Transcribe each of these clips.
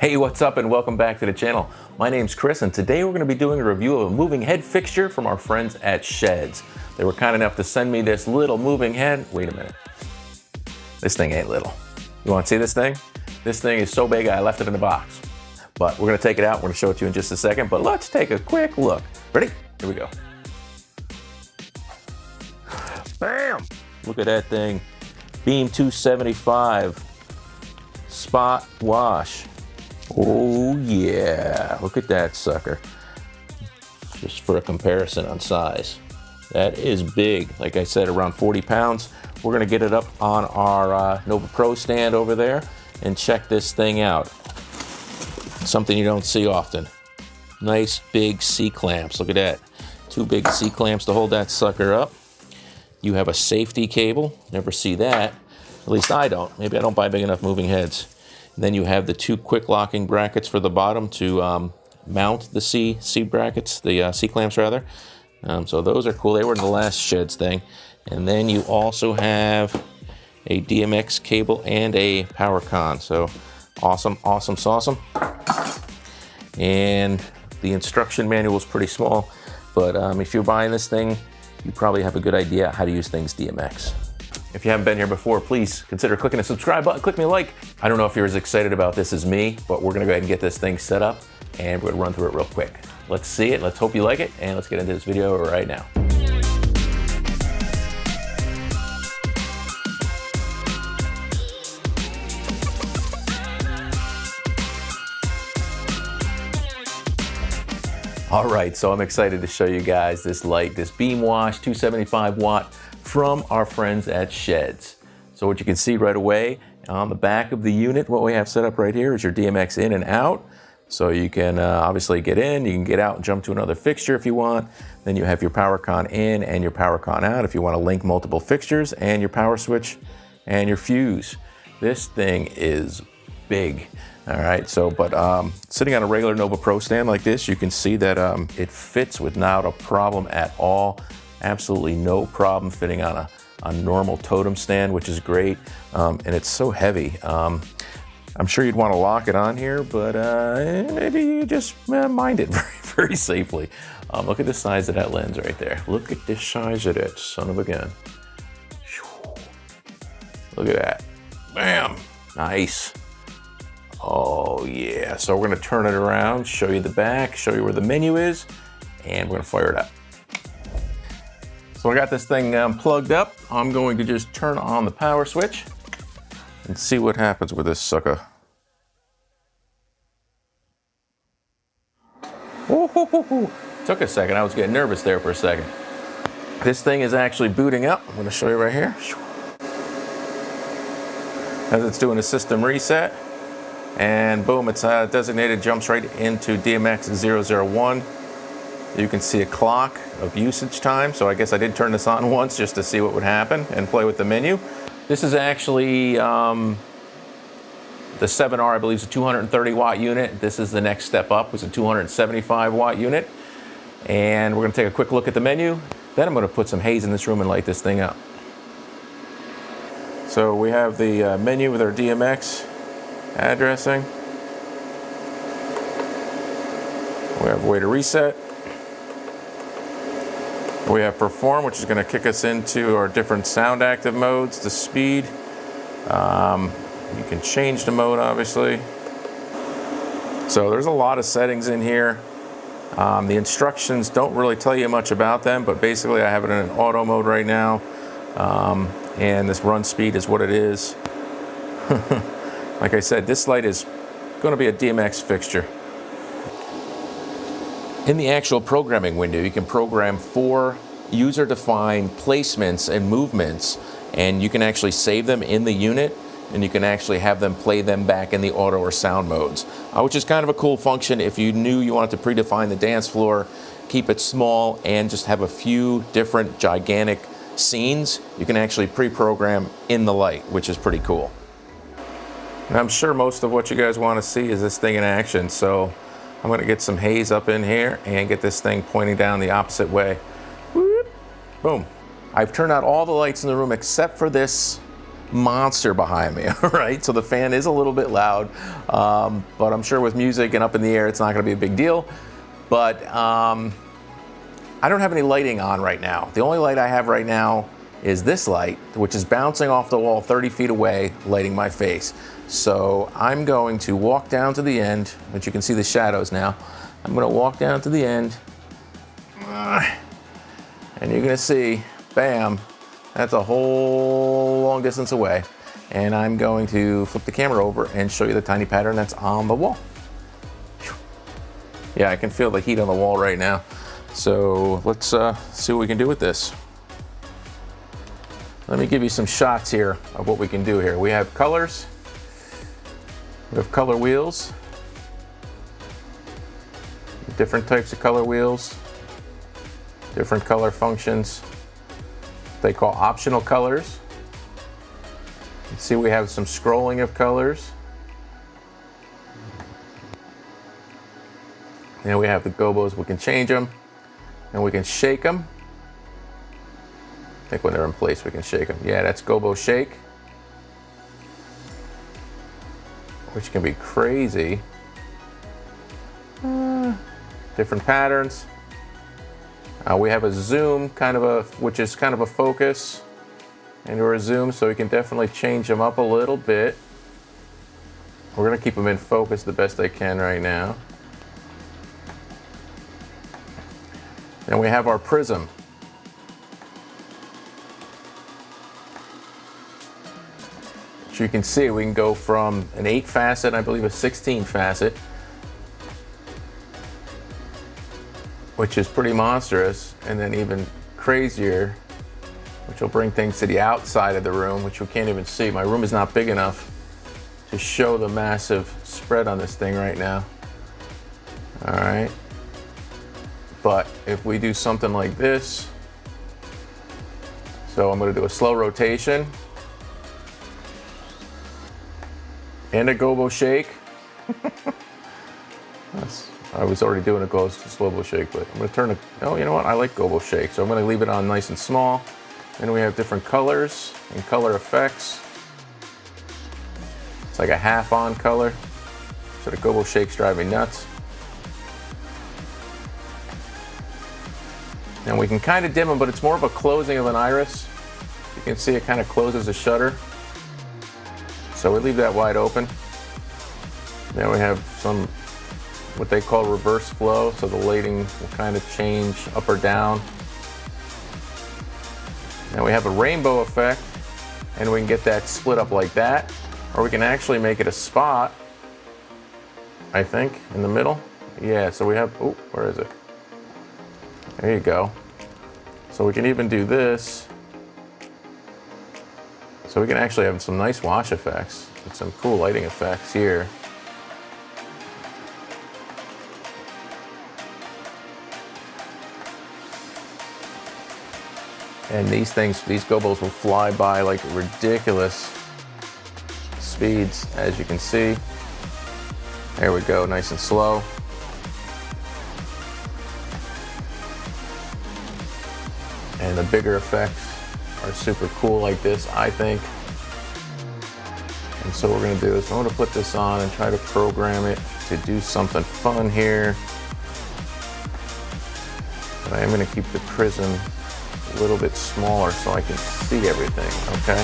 Hey, what's up and welcome back to the channel. My name's Chris and today we're going to be doing a review of a moving head fixture from our friends at Shehds. They were kind enough to send me this little moving head. Wait a minute. This thing ain't little. You want to see this thing? This thing is so big I left it in the box. But we're going to take it out. We're going to show it to you in just a second. But let's take a quick look. Ready? Here we go. Bam! Look at that thing. Beam 275. Spot wash. Oh yeah, look at that sucker. Just for a comparison on size. That is big. Like I said, around 40 pounds. We're gonna get it up on our Nova Pro stand over there and check this thing out. Something you don't see often. Nice big C-clamps, look at that. Two big C-clamps to hold that sucker up. You have a safety cable, never see that. At least I don't, maybe I don't buy big enough moving heads. Then you have the two quick locking brackets for the bottom to mount the C brackets, the C-clamps rather. So those are cool. They were in the last Shehds thing. And then you also have a DMX cable and a power con. So awesome, awesome, awesome. And the instruction manual is pretty small, but if you're buying this thing, you probably have a good idea how to use things DMX. If you haven't been here before, please consider clicking the subscribe button, click me a like. I don't know if you're as excited about this as me, but we're gonna go ahead and get this thing set up and we're gonna run through it real quick. Let's see it, let's hope you like it, and let's get into this video right now. All right, so I'm excited to show you guys this light, this Beam Wash 275 watt from our friends at Shehds. So what you can see right away on the back of the unit, what we have set up right here is your DMX in and out. So you can obviously get in, you can get out and jump to another fixture if you want. Then you have your power con in and your power con out if you want to link multiple fixtures, and your power switch and your fuse. This thing is big. All right, so sitting on a regular Nova Pro stand like this, you can see that it fits without a problem at all. Absolutely no problem fitting on a normal totem stand, which is great. And it's so heavy. I'm sure you'd want to lock it on here, but maybe you just mind it very, very safely. Look at the size of that lens right there. Look at the size of that son of a gun. Look at that. Bam! Nice. Oh yeah, so we're gonna turn it around, show you the back, show you where the menu is, and we're gonna fire it up. So I got this thing plugged up. I'm going to just turn on the power switch and see what happens with this sucker. Ooh, took a second, I was getting nervous there for a second. This thing is actually booting up. I'm gonna show you right here. As it's doing a system reset. And boom, it's designated, jumps right into DMX 001. You can see a clock of usage time. So I guess I did turn this on once just to see what would happen and play with the menu. This is actually the 7R, I believe, is a 230 watt unit. This is the next step up, it's a 275 watt unit. And we're gonna take a quick look at the menu. Then I'm gonna put some haze in this room and light this thing up. So we have the menu with our DMX addressing. We have a way to reset. We have perform, which is going to kick us into our different sound active modes, the speed. You can change the mode, obviously. So there's a lot of settings in here. The instructions don't really tell you much about them, but basically I have it in an auto mode right now. And this run speed is what it is. Like I said, this light is going to be a DMX fixture. In the actual programming window, you can program 4 user-defined placements and movements, and you can actually save them in the unit, and you can actually have them play them back in the auto or sound modes, which is kind of a cool function if you knew you wanted to predefine the dance floor, keep it small, and just have a few different gigantic scenes. You can actually pre-program in the light, which is pretty cool. And I'm sure most of what you guys want to see is this thing in action, so I'm going to get some haze up in here and get this thing pointing down the opposite way. Whoop. Boom. I've turned out all the lights in the room except for this monster behind me, all right? So the fan is a little bit loud, but I'm sure with music and up in the air, it's not gonna be a big deal. But I don't have any lighting on right now. The only light I have right now is this light, which is bouncing off the wall 30 feet away, lighting my face. So I'm going to walk down to the end, but you can see the shadows now. I'm gonna walk down to the end, and you're gonna see, bam, that's a whole long distance away. And I'm going to flip the camera over and show you the tiny pattern that's on the wall. Yeah, I can feel the heat on the wall right now. So let's see what we can do with this. Let me give you some shots here of what we can do here. We have colors, we have color wheels, different types of color wheels, different color functions. They call optional colors. You see we have some scrolling of colors. And we have the gobos, we can change them and we can shake them. I think when they're in place we can shake them. Yeah, that's gobo shake, which can be crazy. Different patterns. We have a zoom, which is kind of a focus, and or a zoom, so we can definitely change them up a little bit. We're gonna keep them in focus the best I can right now. Then we have our prism. So you can see we can go from an 8 facet, I believe a 16 facet, which is pretty monstrous, and then even crazier, which will bring things to the outside of the room, which we can't even see. My room is not big enough to show the massive spread on this thing right now. All right. But if we do something like this, so I'm gonna do a slow rotation and a gobo shake. I was already doing a gobo shake, but I'm gonna turn it, oh, you know what? I like gobo shake, so I'm gonna leave it on nice and small. Then we have different colors and color effects. It's like a half on color. So the gobo shakes drive me nuts. And we can kind of dim them, but it's more of a closing of an iris. You can see it kind of closes the shutter. So we leave that wide open. Then we have some, what they call reverse flow. So the lighting will kind of change up or down. Now we have a rainbow effect, and we can get that split up like that, or we can actually make it a spot, I think, in the middle. Yeah, so we have, oh, where is it? There you go. So we can even do this. So we can actually have some nice wash effects with some cool lighting effects here. And these gobos will fly by like ridiculous speeds, as you can see. There we go, nice and slow. And the bigger effects are super cool like this, I think. And so what we're gonna do is I'm gonna put this on and try to program it to do something fun here. But I am gonna keep the prism a little bit smaller so I can see everything, okay?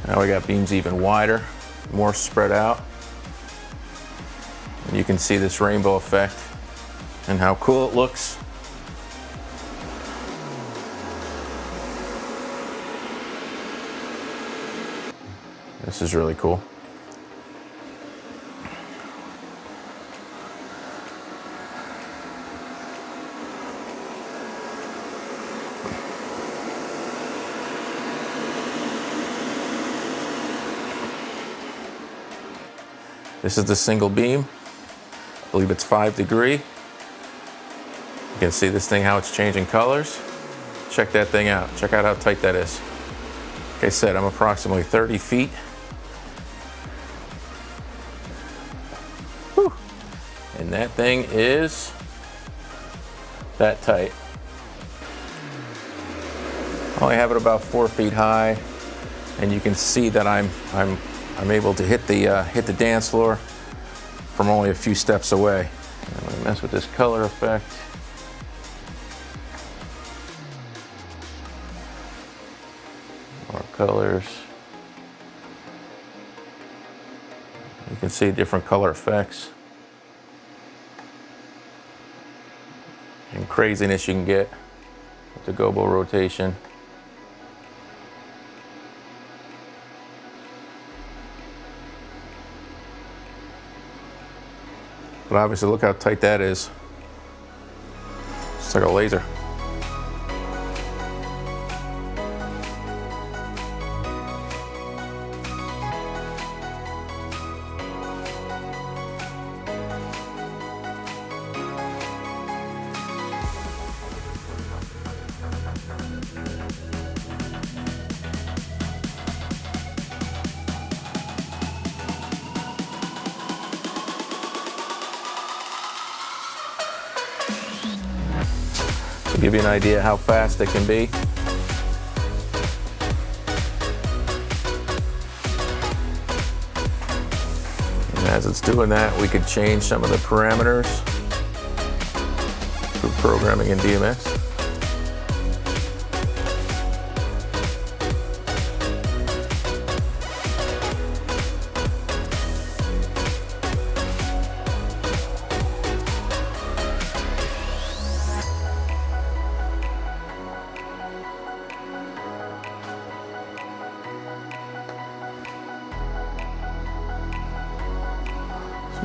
Now we got beams even wider, more spread out. And you can see this rainbow effect and how cool it looks. This is really cool. This is the single beam. I believe it's 5 degree. You can see this thing, how it's changing colors. Check that thing out. Check out how tight that is. Like I said, I'm approximately 30 feet. Whew. And that thing is that tight. I only have it about 4 feet high, and you can see that I'm able to hit the dance floor from only a few steps away. I'm gonna mess with this color effect. More colors. You can see different color effects and craziness you can get with the gobo rotation. But obviously, look how tight that is. It's like a laser. To give you an idea how fast it can be. And as it's doing that, we could change some of the parameters through programming in DMX.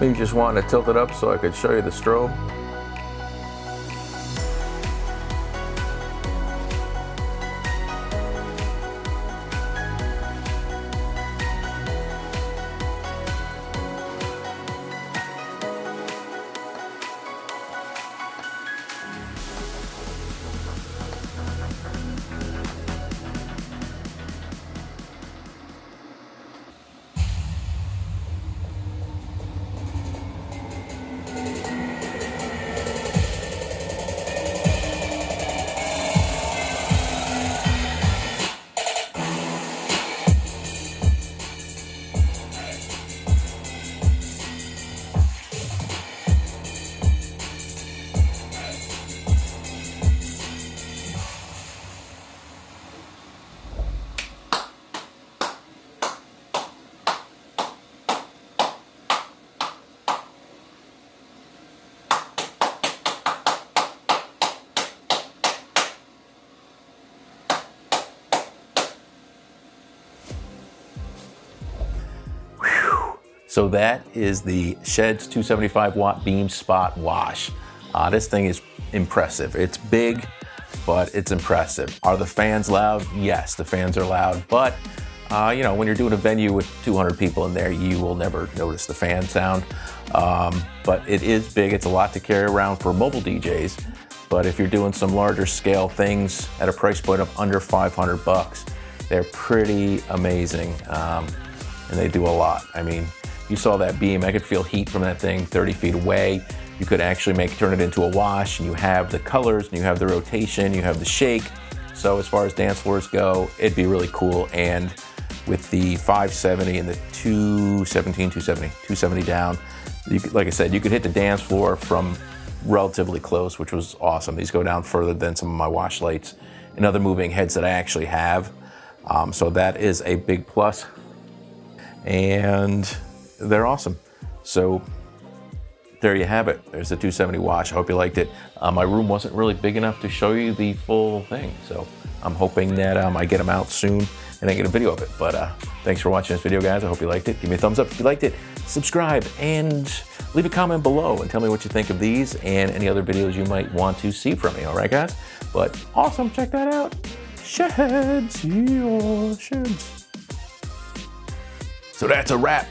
Maybe just wanting to tilt it up so I could show you the strobe. So that is the Shehds 275 watt beam spot wash. This thing is impressive. It's big, but it's impressive. Are the fans loud? Yes, the fans are loud, but you know, when you're doing a venue with 200 people in there, you will never notice the fan sound. But it is big. It's a lot to carry around for mobile DJs. But if you're doing some larger scale things at a price point of under 500 bucks, they're pretty amazing. And they do a lot. I mean, you saw that beam. I could feel heat from that thing 30 feet away. You could actually turn it into a wash, and you have the colors, and you have the rotation, you have the shake. So as far as dance floors go, it'd be really cool. And with the 570 and the 270 down, you could, like I said, you could hit the dance floor from relatively close, which was awesome. These go down further than some of my wash lights and other moving heads that I actually have. So that is a big plus. And they're awesome. So there you have it. There's the 270 wash. I hope you liked it. My room wasn't really big enough to show you the full thing, so I'm hoping that I get them out soon and I get a video of it. But thanks for watching this video, guys. I hope you liked it. Give me a thumbs up if you liked it. Subscribe and leave a comment below and tell me what you think of these and any other videos you might want to see from me. All right, guys? But awesome. Check that out. Shehds. Yeah, Shehds. So that's a wrap.